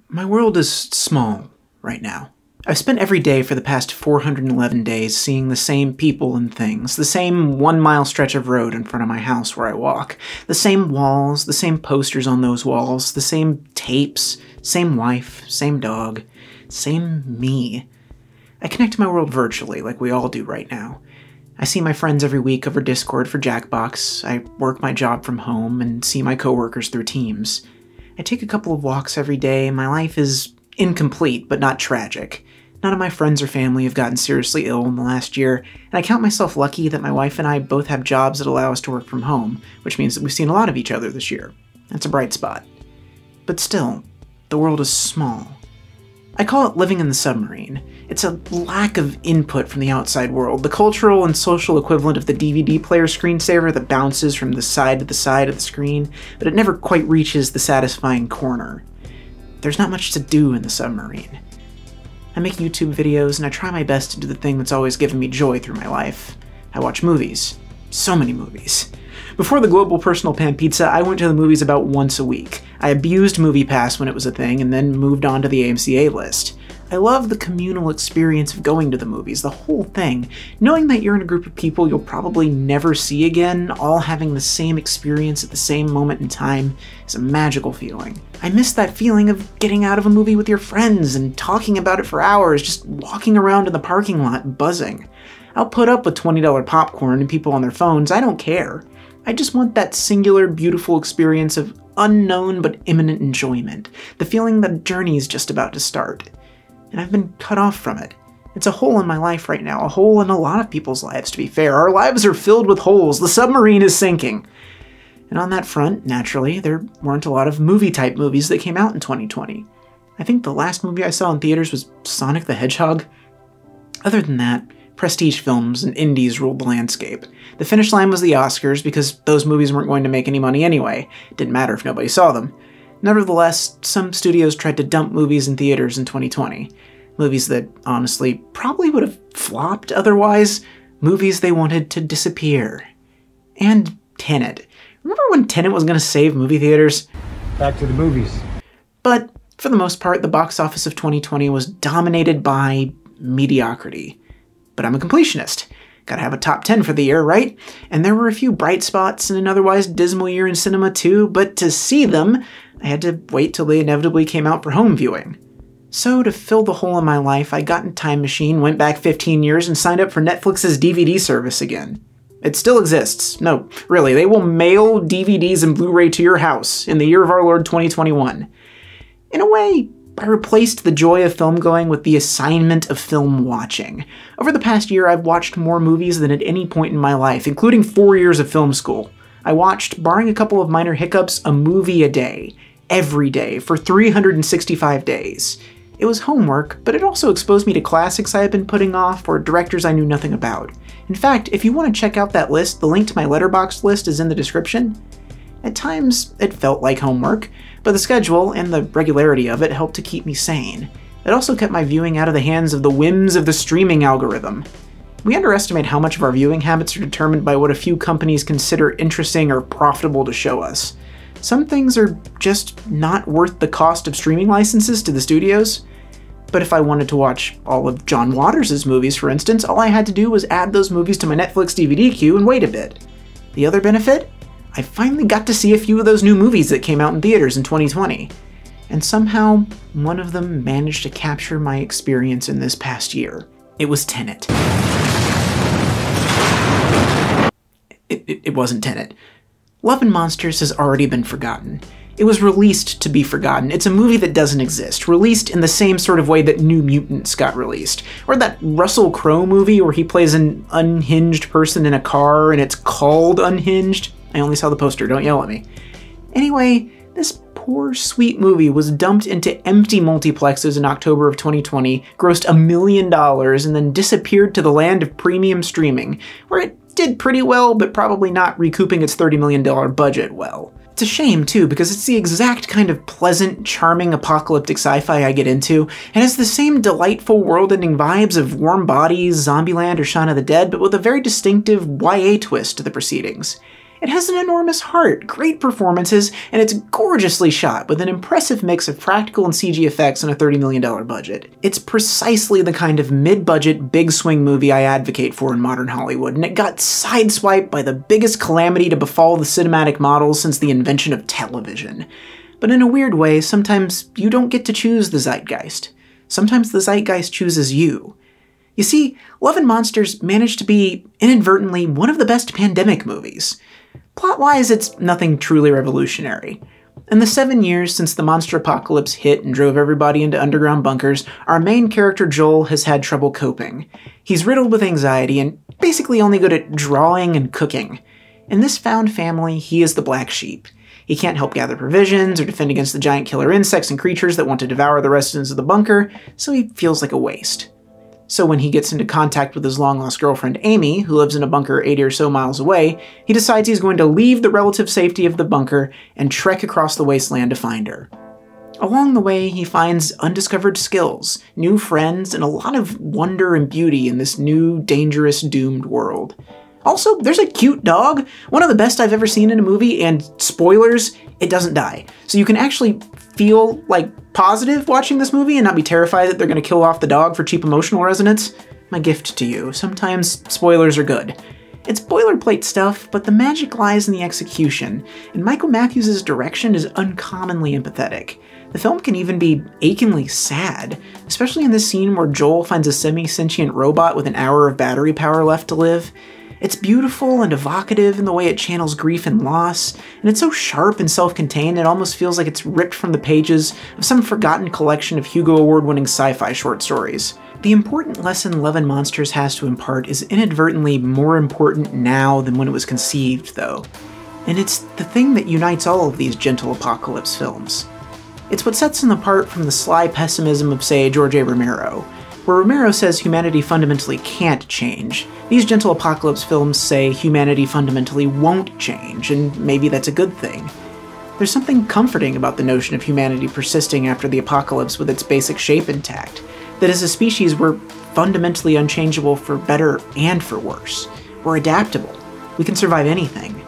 My world is small right now. I've spent every day for the past 411 days seeing the same people and things, the same 1-mile stretch of road in front of my house where I walk, the same walls, the same posters on those walls, the same tapes, same wife, same dog, same me. I connect to my world virtually, like we all do right now. I see my friends every week over Discord for Jackbox, I work my job from home, and see my coworkers through Teams. I take a couple of walks every day. My life is incomplete, but not tragic. None of my friends or family have gotten seriously ill in the last year, and I count myself lucky that my wife and I both have jobs that allow us to work from home, which means that we've seen a lot of each other this year. That's a bright spot. But still, the world is small. I call it living in the submarine. It's a lack of input from the outside world, the cultural and social equivalent of the DVD player screensaver that bounces from the side to the side of the screen, but it never quite reaches the satisfying corner. There's not much to do in the submarine. I make YouTube videos, and I try my best to do the thing that's always given me joy through my life. I watch movies. So many movies. Before the global personal pan pizza, I went to the movies about once a week. I abused MoviePass when it was a thing, and then moved on to the AMC A-list. I love the communal experience of going to the movies, the whole thing. Knowing that you're in a group of people you'll probably never see again, all having the same experience at the same moment in time, is a magical feeling. I miss that feeling of getting out of a movie with your friends and talking about it for hours, just walking around in the parking lot buzzing. I'll put up with $20 popcorn and people on their phones, I don't care. I just want that singular, beautiful experience of unknown but imminent enjoyment, the feeling that a journey is just about to start. And I've been cut off from it. It's a hole in my life right now, a hole in a lot of people's lives, to be fair. Our lives are filled with holes. The submarine is sinking. And on that front, naturally, there weren't a lot of movie-type movies that came out in 2020. I think the last movie I saw in theaters was Sonic the Hedgehog. Other than that, prestige films and indies ruled the landscape. The finish line was the Oscars, because those movies weren't going to make any money anyway. It didn't matter if nobody saw them. Nevertheless, some studios tried to dump movies in theaters in 2020. Movies that, honestly, probably would have flopped otherwise. Movies they wanted to disappear. And Tenet. Remember when Tenet was going to save movie theaters? Back to the movies. But, for the most part, the box office of 2020 was dominated by mediocrity. But I'm a completionist. Gotta have a top 10 for the year, right? And there were a few bright spots in an otherwise dismal year in cinema too, but to see them, I had to wait till they inevitably came out for home viewing. So to fill the hole in my life, I got in a time machine, went back 15 years, and signed up for Netflix's DVD service again. It still exists. No, really, they will mail DVDs and Blu-ray to your house in the year of our Lord 2021. In a way, I replaced the joy of film going with the assignment of film watching. Over the past year, I've watched more movies than at any point in my life, including 4 years of film school. I watched, barring a couple of minor hiccups, a movie a day, every day, for 365 days. It was homework, but it also exposed me to classics I had been putting off or directors I knew nothing about. In fact, if you want to check out that list, the link to my Letterboxd list is in the description. At times, it felt like homework, but the schedule and the regularity of it helped to keep me sane. It also kept my viewing out of the hands of the whims of the streaming algorithm. We underestimate how much of our viewing habits are determined by what a few companies consider interesting or profitable to show us. Some things are just not worth the cost of streaming licenses to the studios. But if I wanted to watch all of John Waters' movies, for instance, all I had to do was add those movies to my Netflix DVD queue and wait a bit. The other benefit? I finally got to see a few of those new movies that came out in theaters in 2020. And somehow, one of them managed to capture my experience in this past year. It was Tenet. It wasn't Tenet. Love and Monsters has already been forgotten. It was released to be forgotten. It's a movie that doesn't exist, released in the same sort of way that New Mutants got released. Or that Russell Crowe movie where he plays an unhinged person in a car and it's called Unhinged. I only saw the poster, don't yell at me. Anyway, this poor, sweet movie was dumped into empty multiplexes in October of 2020, grossed $1 million, and then disappeared to the land of premium streaming, where it did pretty well, but probably not recouping its $30 million budget well. It's a shame, too, because it's the exact kind of pleasant, charming, apocalyptic sci-fi I get into, and has the same delightful world-ending vibes of Warm Bodies, Zombieland, or Shaun of the Dead, but with a very distinctive YA twist to the proceedings. It has an enormous heart, great performances, and it's gorgeously shot with an impressive mix of practical and CG effects on a $30 million budget. It's precisely the kind of mid-budget, big-swing movie I advocate for in modern Hollywood, and it got sideswiped by the biggest calamity to befall the cinematic model since the invention of television. But in a weird way, sometimes you don't get to choose the zeitgeist. Sometimes the zeitgeist chooses you. You see, Love and Monsters managed to be, inadvertently, one of the best pandemic movies. Plot-wise, it's nothing truly revolutionary. In the 7 years since the monster apocalypse hit and drove everybody into underground bunkers, our main character Joel has had trouble coping. He's riddled with anxiety and basically only good at drawing and cooking. In this found family, he is the black sheep. He can't help gather provisions or defend against the giant killer insects and creatures that want to devour the residents of the bunker, so he feels like a waste. So when he gets into contact with his long-lost girlfriend Amy, who lives in a bunker 80 or so miles away, he decides he's going to leave the relative safety of the bunker and trek across the wasteland to find her. Along the way, he finds undiscovered skills, new friends, and a lot of wonder and beauty in this new, dangerous, doomed world. Also, there's a cute dog, one of the best I've ever seen in a movie, and spoilers, it doesn't die. So you can actually feel, positive watching this movie and not be terrified that they're going to kill off the dog for cheap emotional resonance. My gift to you. Sometimes spoilers are good. It's boilerplate stuff, but the magic lies in the execution, and Michael Matthews' direction is uncommonly empathetic. The film can even be achingly sad, especially in this scene where Joel finds a semi-sentient robot with an hour of battery power left to live. It's beautiful and evocative in the way it channels grief and loss, and it's so sharp and self-contained it almost feels like it's ripped from the pages of some forgotten collection of Hugo Award-winning sci-fi short stories. The important lesson Love and Monsters has to impart is inadvertently more important now than when it was conceived, though. And it's the thing that unites all of these gentle apocalypse films. It's what sets them apart from the sly pessimism of, say, George A. Romero. Where Romero says humanity fundamentally can't change, these gentle apocalypse films say humanity fundamentally won't change, and maybe that's a good thing. There's something comforting about the notion of humanity persisting after the apocalypse with its basic shape intact, that as a species we're fundamentally unchangeable for better and for worse. We're adaptable. We can survive anything.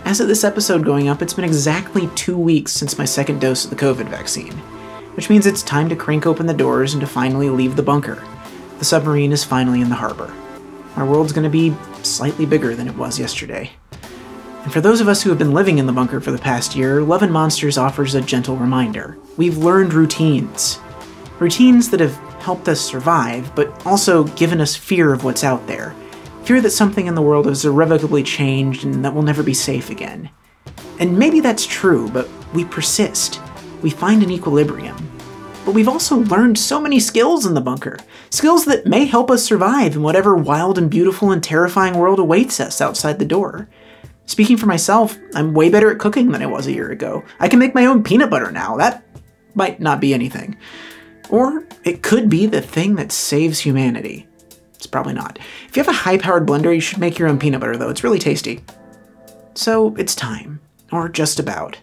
As of this episode going up, it's been exactly 2 weeks since my second dose of the COVID vaccine. Which means it's time to crank open the doors and to finally leave the bunker. The submarine is finally in the harbor. Our world's gonna be slightly bigger than it was yesterday. And for those of us who have been living in the bunker for the past year, Love and Monsters offers a gentle reminder. We've learned routines. Routines that have helped us survive, but also given us fear of what's out there. Fear that something in the world has irrevocably changed and that we'll never be safe again. And maybe that's true, but we persist. We find an equilibrium. But we've also learned so many skills in the bunker. Skills that may help us survive in whatever wild and beautiful and terrifying world awaits us outside the door. Speaking for myself, I'm way better at cooking than I was a year ago. I can make my own peanut butter now. That might not be anything. Or it could be the thing that saves humanity. It's probably not. If you have a high-powered blender, you should make your own peanut butter, though. It's really tasty. So it's time. Or just about.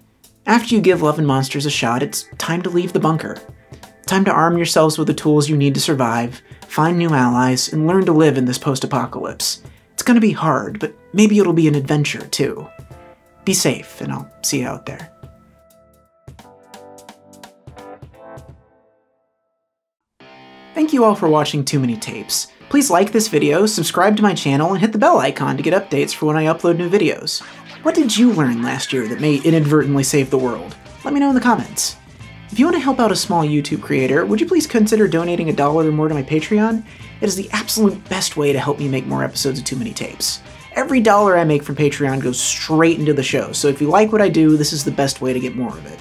After you give Love and Monsters a shot, it's time to leave the bunker. Time to arm yourselves with the tools you need to survive, find new allies, and learn to live in this post-apocalypse. It's gonna be hard, but maybe it'll be an adventure, too. Be safe, and I'll see you out there. Thank you all for watching Too Many Tapes. Please like this video, subscribe to my channel, and hit the bell icon to get updates for when I upload new videos. What did you learn last year that may inadvertently save the world? Let me know in the comments. If you want to help out a small YouTube creator, would you please consider donating $1 or more to my Patreon? It is the absolute best way to help me make more episodes of Too Many Tapes. Every dollar I make from Patreon goes straight into the show, so if you like what I do, this is the best way to get more of it.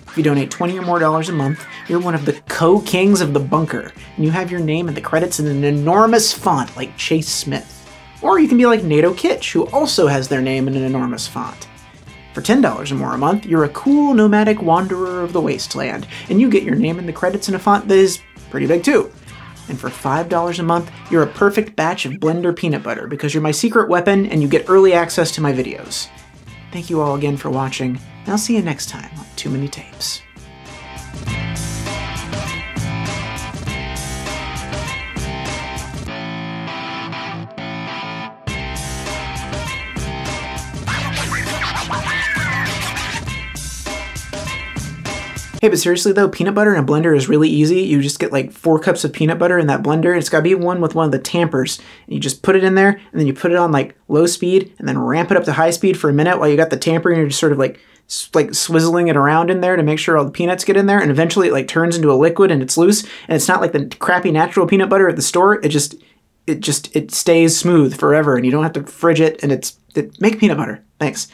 If you donate $20 or more a month, you're one of the co-kings of the bunker, and you have your name in the credits in an enormous font like Chase Smith. Or you can be like NATO Kitsch, who also has their name in an enormous font. For $10 or more a month, you're a cool nomadic wanderer of the wasteland, and you get your name in the credits in a font that is pretty big too. And for $5 a month, you're a perfect batch of Blender peanut butter because you're my secret weapon and you get early access to my videos. Thank you all again for watching, and I'll see you next time on Too Many Tapes. Hey, but seriously though, peanut butter in a blender is really easy. You just get like 4 cups of peanut butter in that blender. It's gotta be one with one of the tampers. And you just put it in there, and then you put it on like low speed, and then ramp it up to high speed for a minute while you got the tamper, and you're just sort of like swizzling it around in there to make sure all the peanuts get in there. And eventually it like turns into a liquid and it's loose. And it's not like the crappy natural peanut butter at the store. It stays smooth forever, and you don't have to fridge it. And make peanut butter. Thanks.